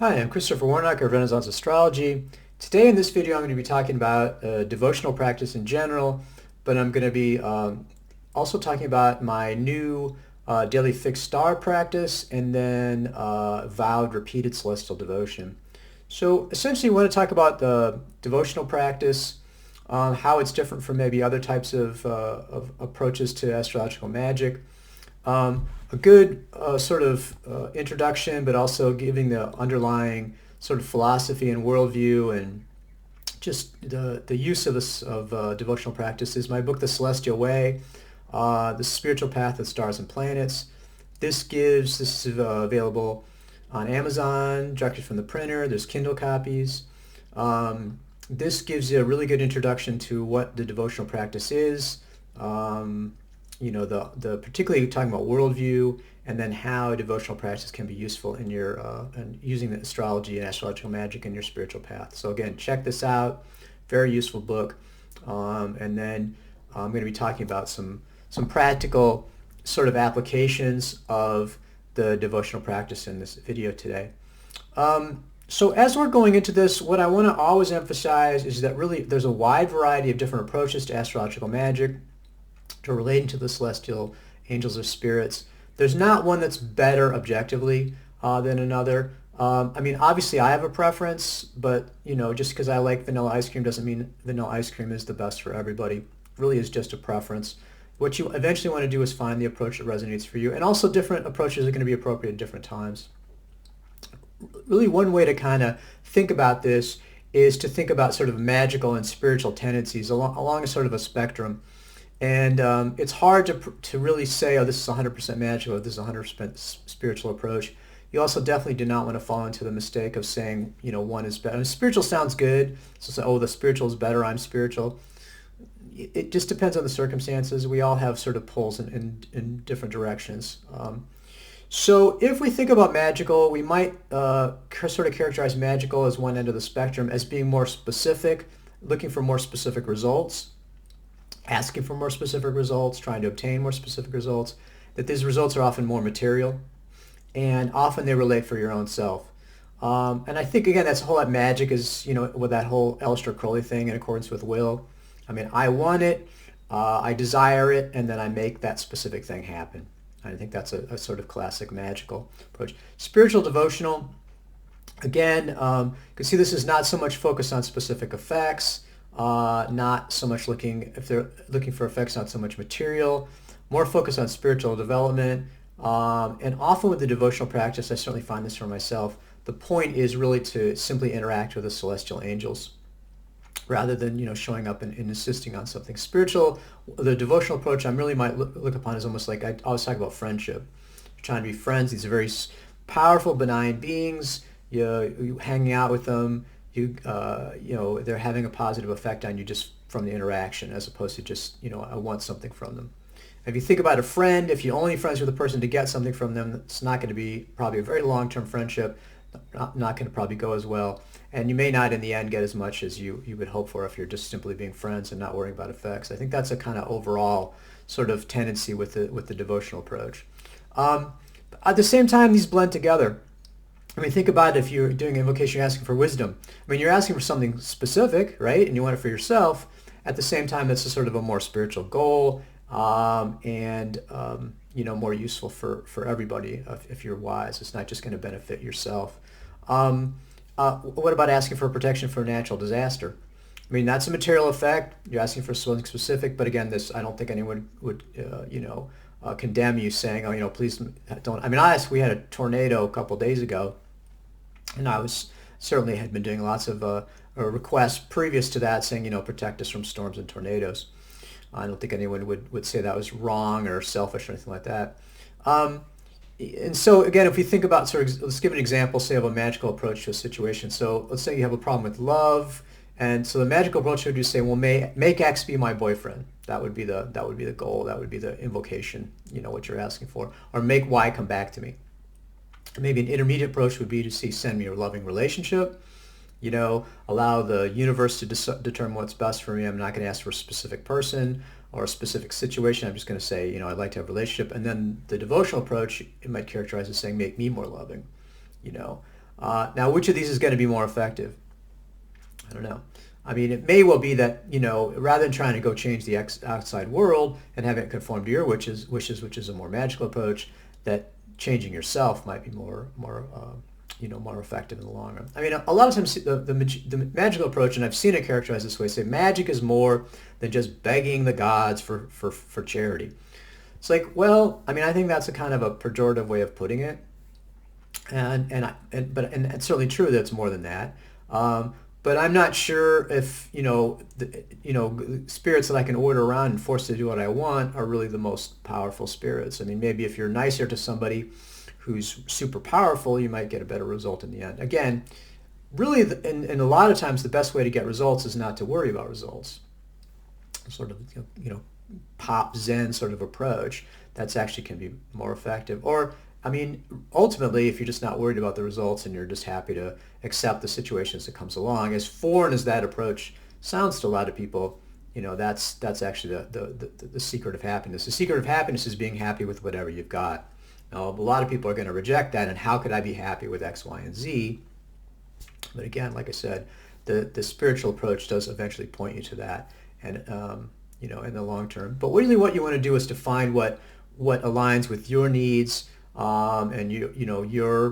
Hi, I'm Christopher Warnock of Renaissance Astrology. Today in this video I'm going to be talking about devotional practice in general, but I'm going to be also talking about my new daily fixed star practice and then vowed repeated celestial devotion. So essentially I want to talk about the devotional practice, how it's different from maybe other types of approaches to astrological magic. A good sort of introduction, but also giving the underlying sort of philosophy and worldview and just the use of this of devotional practice is my book, The Celestial Way, The Spiritual Path of Stars and Planets. This is available on Amazon, directly from the printer. There's Kindle copies. This gives you a really good introduction to what the devotional practice is. The particularly talking about worldview and then how devotional practice can be useful in your and using the astrology and astrological magic in your spiritual path. So again, check this out. Very useful book. And then I'm going to be talking about some practical sort of applications of the devotional practice in this video today. So as we're going into this, what I want to always emphasize is that really there's a wide variety of different approaches to astrological magic, to relating to the celestial angels or spirits. There's not one that's better objectively than another. Obviously I have a preference, but just because I like vanilla ice cream doesn't mean vanilla ice cream is the best for everybody. It really is just a preference. What you eventually want to do is find the approach that resonates for you, and also different approaches are going to be appropriate at different times. Really, one way to kind of think about this is to think about sort of magical and spiritual tendencies along a sort of a spectrum. And it's hard to really say, oh, this is 100% magical, or this is 100% spiritual approach. You also definitely do not want to fall into the mistake of saying, one is better. Spiritual sounds good, so say, oh, the spiritual is better, I'm spiritual. It just depends on the circumstances. We all have sort of pulls in different directions. So if we think about magical, we might sort of characterize magical as one end of the spectrum as being more specific, looking for more specific results, asking for more specific results, trying to obtain more specific results, that these results are often more material, and often they relate for your own self. And I think, again, that's the whole lot magic is, with that whole Aleister Crowley thing in accordance with will. I want it, I desire it, and then I make that specific thing happen. I think that's a sort of classic magical approach. Spiritual devotional, again, you can see this is not so much focused on specific effects, not so much if they're looking for effects, not so much material, more focused on spiritual development. And often with the devotional practice, I certainly find this for myself, the point is really to simply interact with the celestial angels rather than showing up and insisting on something spiritual. The devotional approach I really might look upon as almost like I always talk about friendship. You're trying to be friends. These are very powerful, benign beings. You hanging out with them. They're having a positive effect on you just from the interaction, as opposed to just I want something from them. If you think about a friend, if you're only friends with a person to get something from them, it's not going to be probably a very long-term friendship. Not going to probably go as well, and you may not in the end get as much as you would hope for if you're just simply being friends and not worrying about effects. I think that's a kind of overall sort of tendency with the devotional approach. At the same time, these blend together. Think about it. If you're doing invocation, you're asking for wisdom. You're asking for something specific, right? And you want it for yourself. At the same time, it's a sort of a more spiritual goal, and more useful for everybody if you're wise. It's not just going to benefit yourself. What about asking for protection for a natural disaster? That's a material effect. You're asking for something specific, but again, I don't think anyone would, condemn you saying, oh, please don't. We had a tornado a couple days ago, and I certainly had been doing lots of requests previous to that saying, protect us from storms and tornadoes. I don't think anyone would say that was wrong or selfish or anything like that. And so again, if we think about let's give an example, say, of a magical approach to a situation. So let's say you have a problem with love, and so the magical approach would be to say, well, make X be my boyfriend. That would be the goal. That would be the invocation. What you're asking for, or make Y come back to me. Maybe an intermediate approach would be to send me a loving relationship. Allow the universe to determine what's best for me. I'm not going to ask for a specific person or a specific situation. I'm just going to say, I'd like to have a relationship. And then the devotional approach, it might characterize as saying, make me more loving. Now, which of these is going to be more effective? I don't know. I mean, it may well be that, rather than trying to go change the outside world and have it conform to your wishes, which is a more magical approach, that changing yourself might be more effective in the long run. I mean, a lot of times the magical approach, and I've seen it characterized this way, say magic is more than just begging the gods for charity. It's like, well, I mean, I think that's a kind of a pejorative way of putting it, and it's certainly true that it's more than that. But I'm not sure if spirits that I can order around and force to do what I want are really the most powerful spirits. I mean, maybe if you're nicer to somebody who's super powerful, you might get a better result in the end. Again, really, and a lot of times the best way to get results is not to worry about results. Sort of, pop Zen sort of approach. That's actually can be more effective. Or, I mean, ultimately, if you're just not worried about the results and you're just happy to accept the situation as it comes along, as foreign as that approach sounds to a lot of people, that's actually the secret of happiness. The secret of happiness is being happy with whatever you've got. Now, a lot of people are going to reject that, and how could I be happy with X, Y, and Z? But again, like I said, the spiritual approach does eventually point you to that, and in the long term. But really, what you want to do is to find what aligns with your needs, and your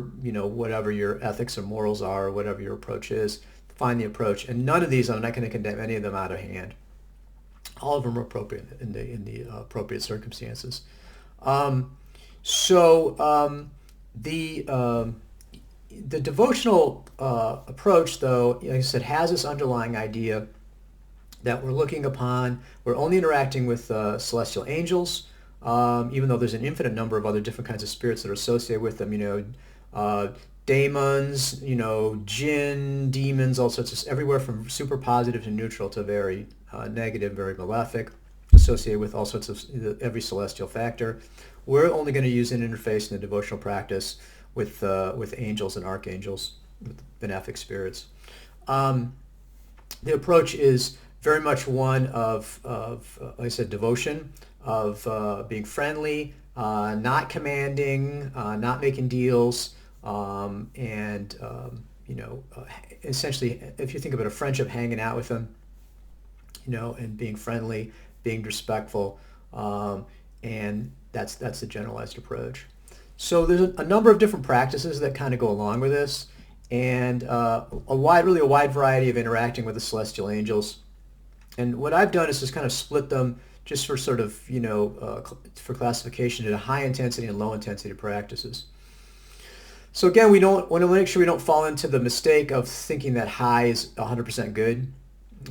whatever your ethics or morals are, or whatever your approach is. Find the approach, and none of these, I'm not going to condemn any of them out of hand. All of them are appropriate in the appropriate circumstances. The devotional approach, though, like I said, has this underlying idea that we're only interacting with celestial angels, even though there's an infinite number of other different kinds of spirits that are associated with them, daemons, jinn, demons, all sorts of, everywhere from super positive to neutral to very negative, very malefic, associated with all sorts of every celestial factor. We're only going to use an interface in the devotional practice with angels and archangels, with benefic spirits. The approach is very much one of like I said, devotion, of being friendly, not commanding, not making deals, and essentially, if you think about a friendship, hanging out with them, and being friendly, being respectful, and that's the generalized approach. So there's a number of different practices that kind of go along with this, and a wide variety of interacting with the celestial angels. And what I've done is just kind of split them just for sort of, for classification into high intensity and low intensity practices. So again, we don't want to make sure we don't fall into the mistake of thinking that high is 100% good.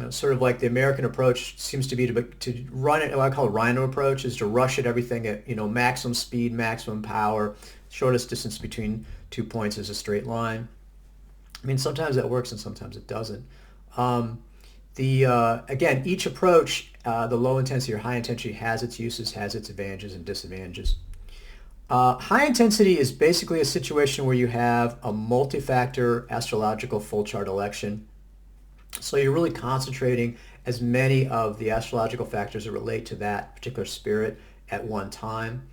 Sort of like the American approach seems to be to run it, what I call a rhino approach, is to rush at everything at maximum speed, maximum power. Shortest distance between 2 points is a straight line. I mean, sometimes that works and sometimes it doesn't. Again, each approach, the low intensity or high intensity, has its uses, has its advantages and disadvantages. High intensity is basically a situation where you have a multi-factor astrological full chart election. So you're really concentrating as many of the astrological factors that relate to that particular spirit at one time.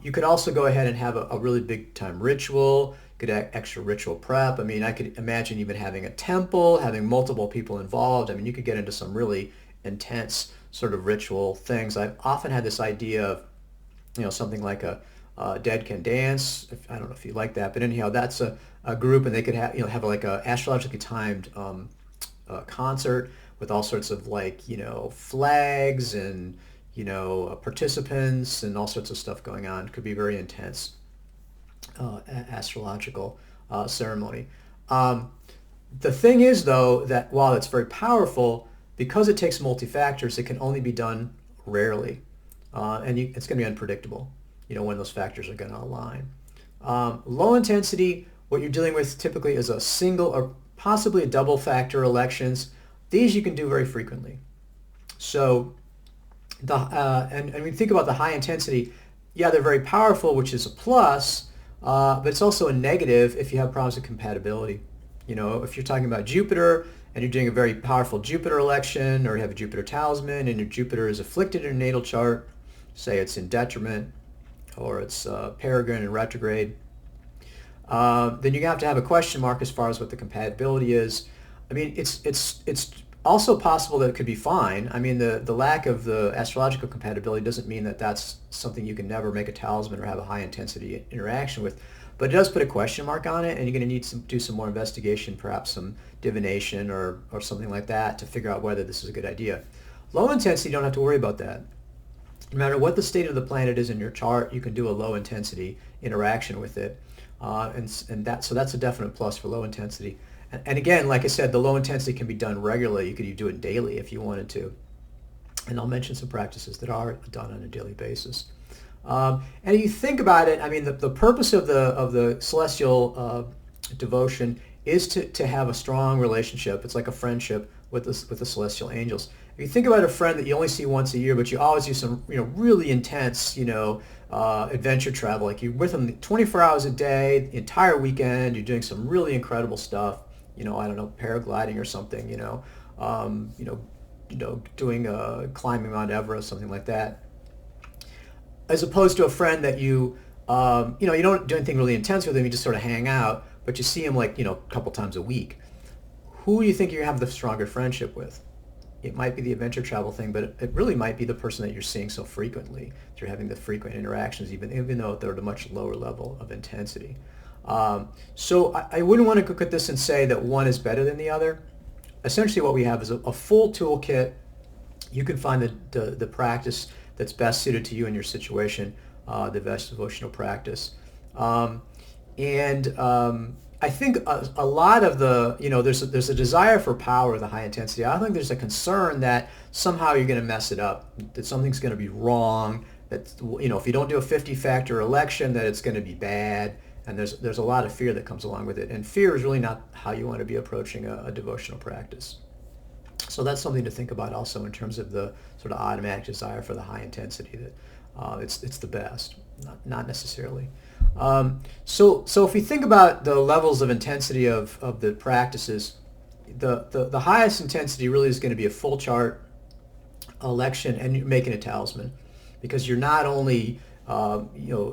You could also go ahead and have a really big time ritual. You could have extra ritual prep. I mean, I could imagine even having a temple, having multiple people involved. I mean, you could get into some really intense sort of ritual things. I've often had this idea of, something like a Dead Can Dance. I don't know if you like that, but anyhow, that's a group, and they could have like a astrologically timed concert with all sorts of flags and participants and all sorts of stuff going on. It could be very intense astrological ceremony. The thing is, though, that while it's very powerful, because it takes multi-factors, it can only be done rarely, and it's going to be unpredictable when those factors are going to align. Low intensity, what you're dealing with typically is a single or possibly a double factor elections. These you can do very frequently. So and we think about the high intensity, yeah, they're very powerful, which is a plus, but it's also a negative if you have problems with compatibility. If you're talking about Jupiter and you're doing a very powerful Jupiter election, or you have a Jupiter talisman and your Jupiter is afflicted in your natal chart, say it's in detriment or it's peregrine and retrograde, then you have to have a question mark as far as what the compatibility is. I mean, it's also possible that it could be fine. I mean, the lack of the astrological compatibility doesn't mean that that's something you can never make a talisman or have a high intensity interaction with. But it does put a question mark on it, and you're going to need to do some more investigation, perhaps some divination or something like that to figure out whether this is a good idea. Low intensity, you don't have to worry about that. No matter what the state of the planet is in your chart, you can do a low intensity interaction with it. So that's a definite plus for low intensity. And again, like I said, the low intensity can be done regularly. You could do it daily if you wanted to. And I'll mention some practices that are done on a daily basis. And if you think about it, I mean, the purpose of the celestial devotion is to have a strong relationship. It's like a friendship with the celestial angels. If you think about a friend that you only see once a year, but you always do some really intense adventure travel, like you're with them 24 hours a day, the entire weekend, you're doing some really incredible stuff. I don't know, paragliding or something. Doing climbing Mount Everest, something like that. As opposed to a friend that you don't do anything really intense with them, you just sort of hang out, but you see him like, a couple times a week. Who do you think you have the stronger friendship with? It might be the adventure travel thing, but it really might be the person that you're seeing so frequently. You're having the frequent interactions, even though they're at a much lower level of intensity. So I wouldn't want to look at this and say that one is better than the other. Essentially what we have is a full toolkit. You can find the practice that's best suited to you and your situation, the best devotional practice. I think a lot of there's a desire for power with a high intensity. I think there's a concern that somehow you're going to mess it up, that something's going to be wrong, that if you don't do a 50-factor election, that it's going to be bad. And there's a lot of fear that comes along with it. And fear is really not how you want to be approaching a devotional practice. So that's something to think about also in terms of the sort of automatic desire for the high intensity, that it's the best, not necessarily. So if we think about the levels of intensity of the practices, the highest intensity really is going to be a full chart election, and you're making a talisman, because you're not only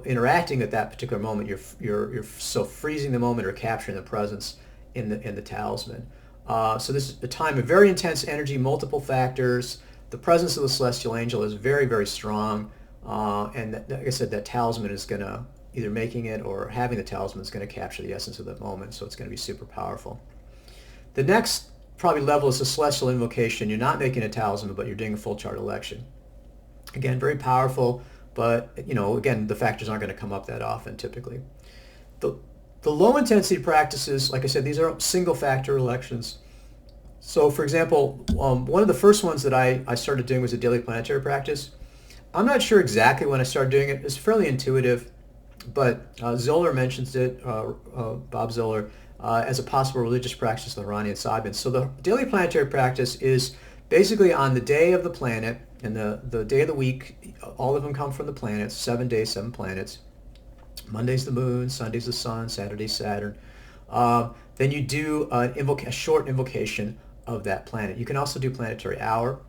interacting at that particular moment, you're so freezing the moment or capturing the presence in the talisman. So this is a time of very intense energy, multiple factors. The presence of the celestial angel is very, very strong, and like I said, that talisman is going to, either making it or having the talisman is going to capture the essence of that moment, so it's going to be super powerful. The next probably level is the celestial invocation. You're not making a talisman, but you're doing a full chart election. Again, very powerful. But, again, the factors aren't going to come up that often typically. The low intensity practices, like I said, these are single factor elections. So, for example, one of the first ones that I started doing was a daily planetary practice. I'm not sure exactly when I started doing it. It's fairly intuitive, but Zoller mentions it, Bob Zoller, as a possible religious practice of the Iranian Sabians. So the daily planetary practice is basically on the day of the planet, and the day of the week, all of them come from the planets, 7 days, 7 planets. Monday's the moon, Sunday's the sun, Saturday's Saturn. Then you do a short invocation of that planet. You can also do planetary hour.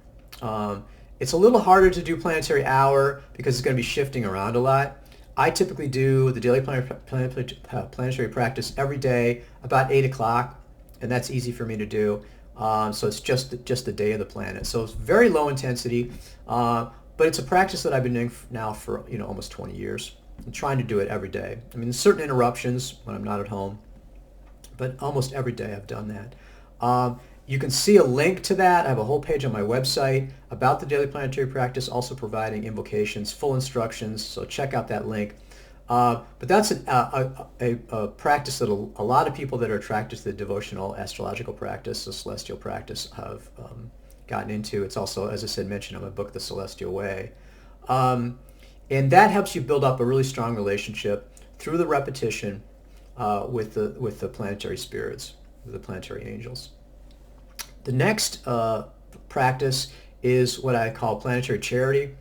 It's a little harder to do planetary hour because it's going to be shifting around a lot. I typically do the daily planetary practice every day about 8 o'clock, and that's easy for me to do. So it's just the day of the planet. So it's very low intensity, but it's a practice that I've been doing now for almost 20 years. I'm trying to do it every day. I mean, there's certain interruptions when I'm not at home, but almost every day I've done that. You can see a link to that. I have a whole page on my website about the daily planetary practice, also providing invocations, full instructions. So check out that link. But that's a practice that a lot of people that are attracted to the devotional astrological practice, the celestial practice, have gotten into. It's also, as I said, mentioned in my book, The Celestial Way. And that helps you build up a really strong relationship through the repetition with the planetary spirits, the planetary angels. The next practice is what I call planetary charity.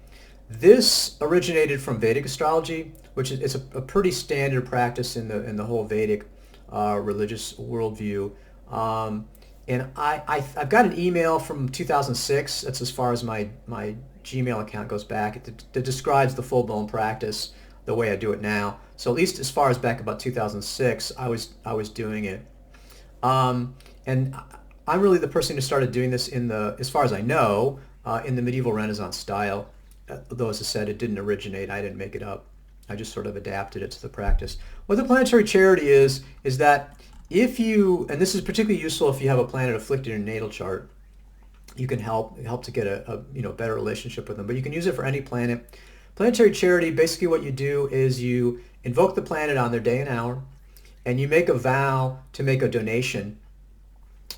This originated from Vedic astrology, which is a pretty standard practice in the whole Vedic religious worldview. And I've got an email from 2006. That's as far as my Gmail account goes back. That describes the full-blown practice the way I do it now. So at least as far as back about 2006, I was doing it. And I'm really the person who started doing this as far as I know, in the medieval Renaissance style. Though, as I said, it didn't originate. I didn't make it up. I just sort of adapted it to the practice. What the planetary charity is that if you, and this is particularly useful if you have a planet afflicted in your natal chart, you can help to get a better relationship with them. But you can use it for any planet. Planetary charity, basically what you do is you invoke the planet on their day and hour, and you make a vow to make a donation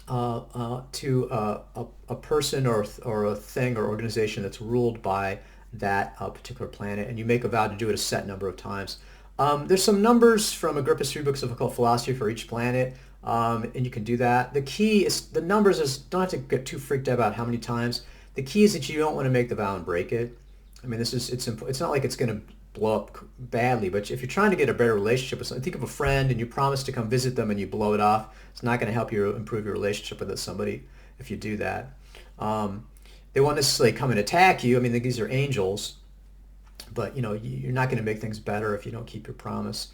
to a person or a thing or organization that's ruled by that particular planet, and you make a vow to do it a set number of times. There's some numbers from Agrippa's 3 books of occult philosophy for each planet, and you can do that. The key is the numbers is don't have to get too freaked out about how many times. The key is that you don't want to make the vow and break it. I mean, it's not like it's going to blow up badly, but if you're trying to get a better relationship with someone, think of a friend and you promise to come visit them and you blow it off. It's not going to help you improve your relationship with somebody if you do that. They won't necessarily come and attack you. I mean, these are angels, but you're not going to make things better if you don't keep your promise.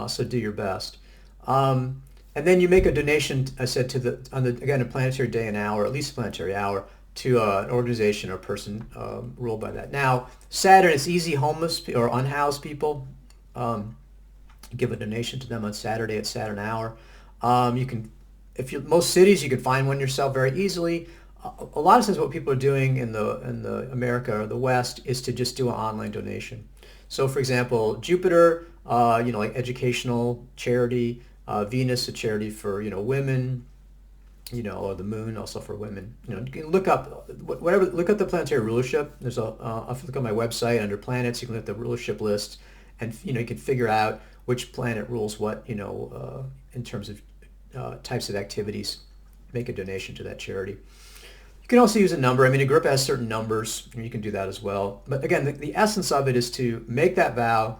So do your best. And then you make a donation, I said, again, a planetary day and hour, at least a planetary hour, to an organization or person ruled by that. Now, Saturn, it's easy, homeless or unhoused people. Give a donation to them on Saturday at Saturn hour. Most cities, you can find one yourself very easily. A lot of times what people are doing in the America or the West is to just do an online donation. So for example, Jupiter, like educational charity, Venus, a charity for, women, or the moon also for women. You can look up look up the planetary rulership. There's if you look on my website under planets, you can look at the rulership list, and you can figure out which planet rules what, in terms of types of activities. Make a donation to that charity. You can also use a number. I mean, Agrippa has certain numbers, and you can do that as well. But again, the essence of it is to make that vow,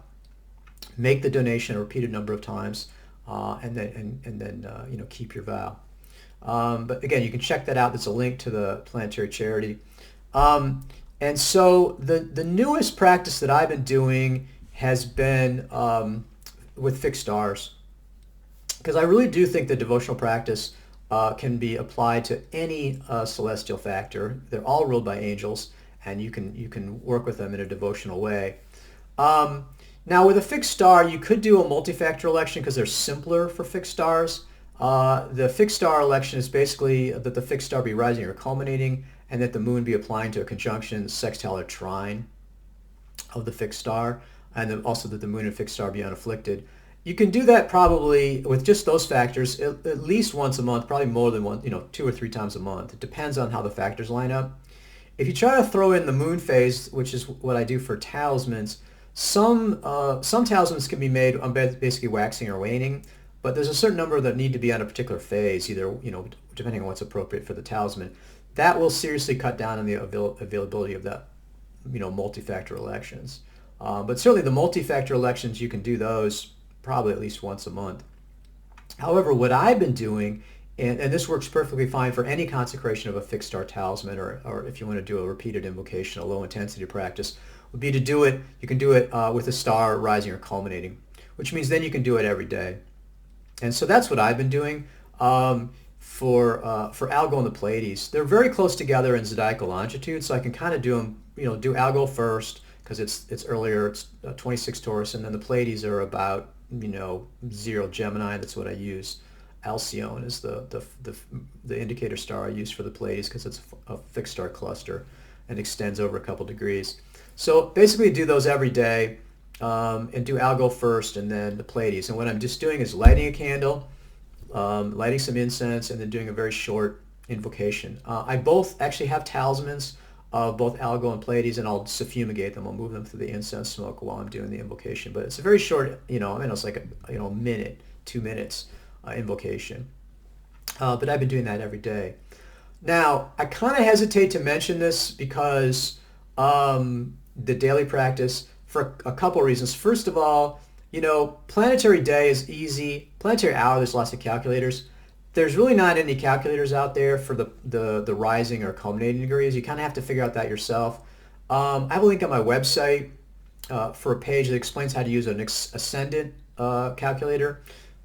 make the donation a repeated number of times, and then keep your vow. But again, you can check that out. There's a link to the planetary charity. And so the newest practice that I've been doing has been with fixed stars, because I really do think the devotional practice can be applied to any celestial factor. They're all ruled by angels, and you can work with them in a devotional way. Now, with a fixed star, you could do a multi-factor election because they're simpler for fixed stars. The fixed star election is basically that the fixed star be rising or culminating, and that the moon be applying to a conjunction, sextile, or trine of the fixed star, and then also that the moon and fixed star be unafflicted. You can do that probably with just those factors at least once a month, probably more than one, 2 or 3 times a month. It depends on how the factors line up. If you try to throw in the moon phase, which is what I do for talismans, some talismans can be made on basically waxing or waning, but there's a certain number that need to be on a particular phase, either, depending on what's appropriate for the talisman. That will seriously cut down on the availability of that, multi-factor elections. But certainly the multi-factor elections, you can do those probably at least once a month. However, what I've been doing, and this works perfectly fine for any consecration of a fixed star talisman, or if you want to do a repeated invocation, a low intensity practice, would be to do it, you can do it with a star rising or culminating, which means then you can do it every day. And so that's what I've been doing for Algol and the Pleiades. They're very close together in zodiacal longitude, so I can kind of do them, do Algol first, because it's earlier, it's 26 Taurus, and then the Pleiades are about 0 Gemini. That's what I use. Alcyone is the indicator star I use for the Pleiades, because it's a fixed star cluster and extends over a couple degrees. So basically do those every day, and do Algol first and then the Pleiades. And what I'm just doing is lighting a candle, lighting some incense, and then doing a very short invocation. I both actually have talismans of both Algol and Pleiades, and I'll suffumigate them. I'll move them through the incense smoke while I'm doing the invocation. But it's a very short, it's like a minute, 2 minutes invocation. But I've been doing that every day. Now, I kind of hesitate to mention this because the daily practice, for a couple of reasons. First of all, planetary day is easy. Planetary hour, there's lots of calculators. There's really not any calculators out there for the rising or culminating degrees. You kind of have to figure out that yourself. I have a link on my website for a page that explains how to use an ascendant calculator,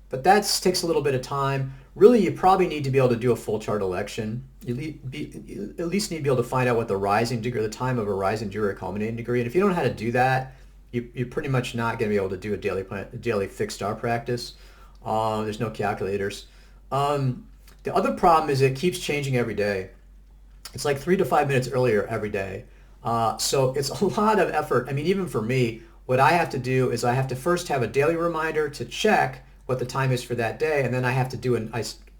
but that takes a little bit of time. Really, you probably need to be able to do a full chart election. You at least need to be able to find out what the rising degree, the time of a rising degree or culminating degree. And if you don't know how to do that, you're pretty much not going to be able to do a daily fixed star practice. There's no calculators. The other problem is it keeps changing every day. It's like 3 to 5 minutes earlier every day. So it's a lot of effort. I mean, even for me, what I have to do is I have to first have a daily reminder to check what the time is for that day, and then I have to do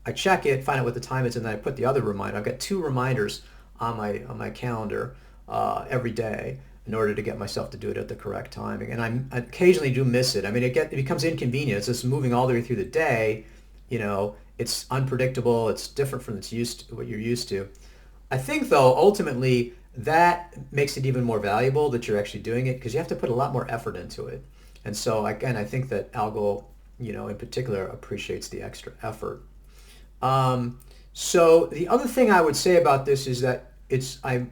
I check it, find out what the time is, and then I put the other reminder. I've got 2 reminders on my calendar every day in order to get myself to do it at the correct timing. And I occasionally do miss it. I mean, it becomes inconvenient. It's just moving all the way through the day. It's unpredictable. It's different from what you're used to. I think, though, ultimately, that makes it even more valuable that you're actually doing it because you have to put a lot more effort into it. And so, again, I think that Algol, in particular, appreciates the extra effort. So the other thing I would say about this is that I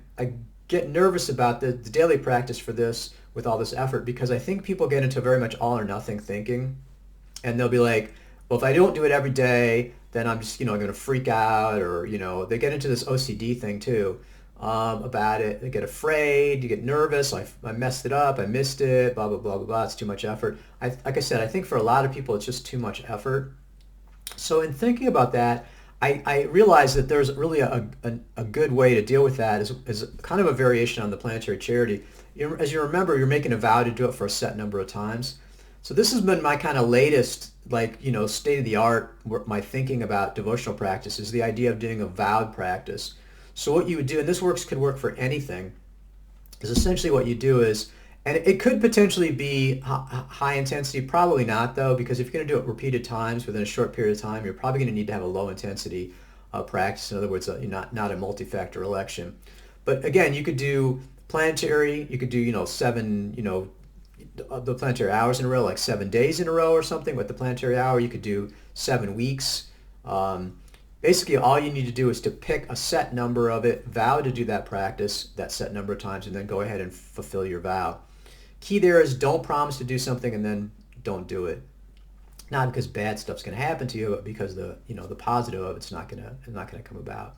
get nervous about the daily practice for this with all this effort because I think people get into very much all or nothing thinking, and they'll be like, well, if I don't do it every day, then I'm just, going to freak out, or, they get into this OCD thing too, about it. They get afraid, you get nervous, I messed it up, I missed it, blah, blah, blah, blah, blah, it's too much effort. Like I said, I think for a lot of people, it's just too much effort. So in thinking about that, I realized that there's really a good way to deal with that is kind of a variation on the planetary charity. As you remember, you're making a vow to do it for a set number of times. So this has been my kind of latest, state of the art, my thinking about devotional practice is the idea of doing a vowed practice. So what you would do, and this could work for anything, is essentially what you do is, and it could potentially be high intensity, probably not though, because if you're going to do it repeated times within a short period of time, you're probably going to need to have a low intensity practice. In other words, not a multi-factor election. But again, you could do planetary, you could do, 7, the planetary hours in a row, like 7 days in a row or something. With the planetary hour, you could do 7 weeks. Basically, all you need to do is to pick a set number of it, vow to do that practice that set number of times, and then go ahead and fulfill your vow. Key there is don't promise to do something and then don't do it. Not because bad stuff's going to happen to you, but because the positive of it's not going to come about.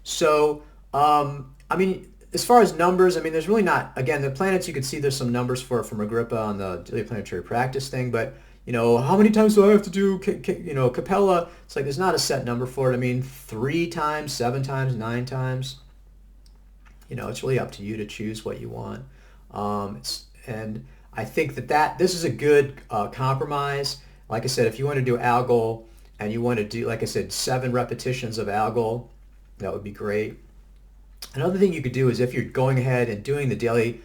So, as far as numbers, there's really not, again, the planets, you could see there's some numbers for from Agrippa on the Daily Planetary Practice thing, but, how many times do I have to do, Capella? It's like there's not a set number for it. 3 times, 7 times, 9 times. It's really up to you to choose what you want. And I think that this is a good compromise. Like I said, if you want to do Algol and you want to do, like I said, 7 repetitions of Algol, that would be great. Another thing you could do is if you're going ahead and doing a daily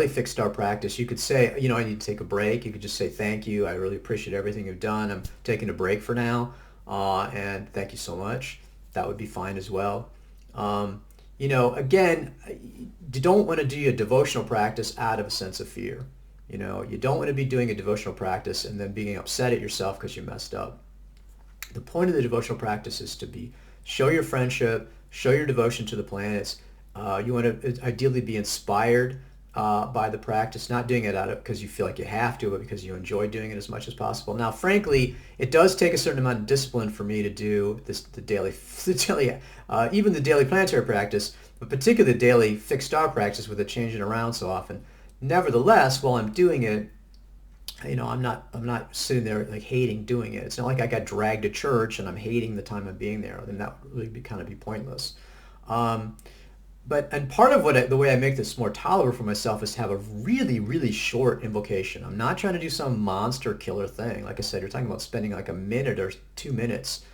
fixed star practice, you could say, I need to take a break. You could just say, thank you. I really appreciate everything you've done. I'm taking a break for now. And thank you so much. That would be fine as well. Again, you don't want to do a devotional practice out of a sense of fear. You don't want to be doing a devotional practice and then being upset at yourself because you messed up. The point of the devotional practice is to show your friendship, show your devotion to the planets. You want to ideally be inspired by the practice, not doing it because you feel like you have to, but because you enjoy doing it as much as possible. Now, frankly, it does take a certain amount of discipline for me to do even the daily planetary practice, but particularly the daily fixed star practice with it changing around so often. Nevertheless, while I'm doing it, I'm not sitting there like hating doing it. It's not like I got dragged to church and I'm hating the time I'm being there. Then that would really be pointless. And part of the way I make this more tolerable for myself is to have a really, really short invocation. I'm not trying to do some monster killer thing. Like I said, you're talking about spending like a minute or 2 minutes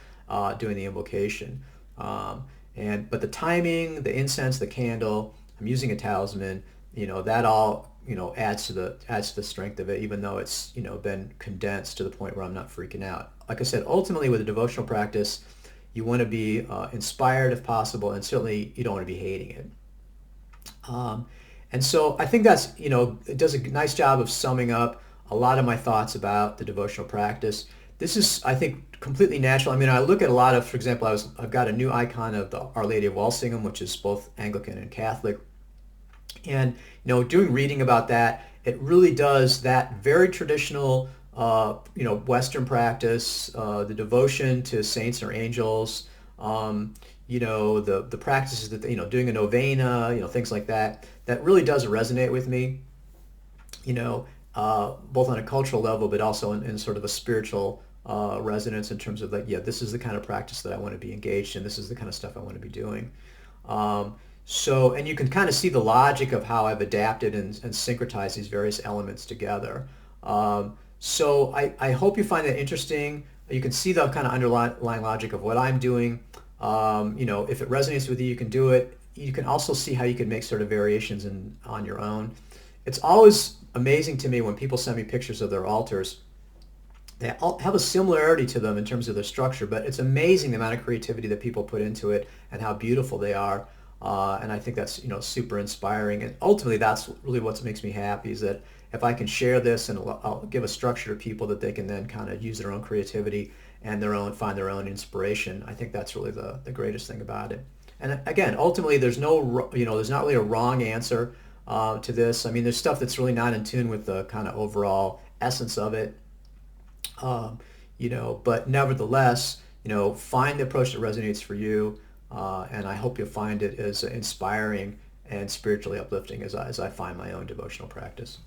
doing the invocation. But the timing, the incense, the candle, I'm using a talisman, that all, adds to the strength of it, even though it's, been condensed to the point where I'm not freaking out. Like I said, ultimately with a devotional practice, you want to be inspired if possible, and certainly you don't want to be hating it. And so I think that's, it does a nice job of summing up a lot of my thoughts about the devotional practice. This is, I think, completely natural. I look at a lot of, for example, I've got a new icon of the Our Lady of Walsingham, which is both Anglican and Catholic. And, doing reading about that, it really does that very traditional, Western practice, the devotion to saints or angels, the practices that, doing a novena, things like that, that really does resonate with me, you know, both on a cultural level, but also in sort of a spiritual resonance in terms of like, yeah, this is the kind of practice that I want to be engaged in. This is the kind of stuff I want to be doing. Um, and you can kind of see the logic of how I've adapted and syncretized these various elements together. I hope you find that interesting. You can see the kind of underlying logic of what I'm doing. If it resonates with you, you can do it. You can also see how you can make sort of variations on your own. It's always amazing to me when people send me pictures of their altars. They all have a similarity to them in terms of their structure, but it's amazing the amount of creativity that people put into it and how beautiful they are. And I think that's, super inspiring. And ultimately, that's really what makes me happy, is that if I can share this and I'll give a structure to people that they can then kind of use their own creativity and find their own inspiration. I think that's really the greatest thing about it. And again, ultimately, there's there's not really a wrong answer to this. I mean, there's stuff that's really not in tune with the kind of overall essence of it. But nevertheless, find the approach that resonates for you, and I hope you'll find it as inspiring and spiritually uplifting as I find my own devotional practice.